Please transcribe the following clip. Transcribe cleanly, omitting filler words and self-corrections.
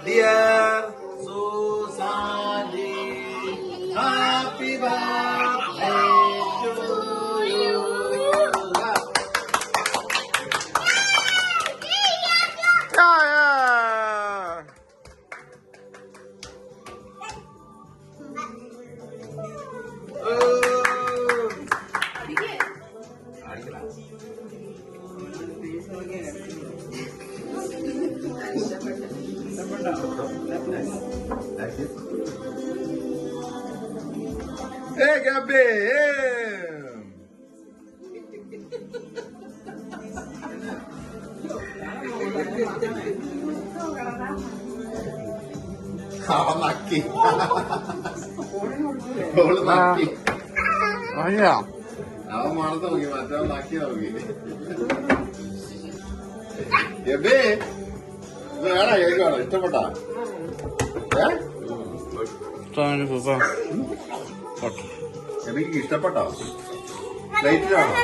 Dear Susani, happy birthday to you. Hey, Gabi! അവൻ നക്കി നക്കി അവൻ മണത്ത് നോക്കി മറ്റവൻ നക്കി നോക്കി ഗബി ഇത് വേണോ കേൾക്കുവാണോ ഇഷ്ടപ്പെട്ടാ ഗബിക്ക് ഇഷ്ടപ്പെട്ടോ ലൈറ്റിലാണോ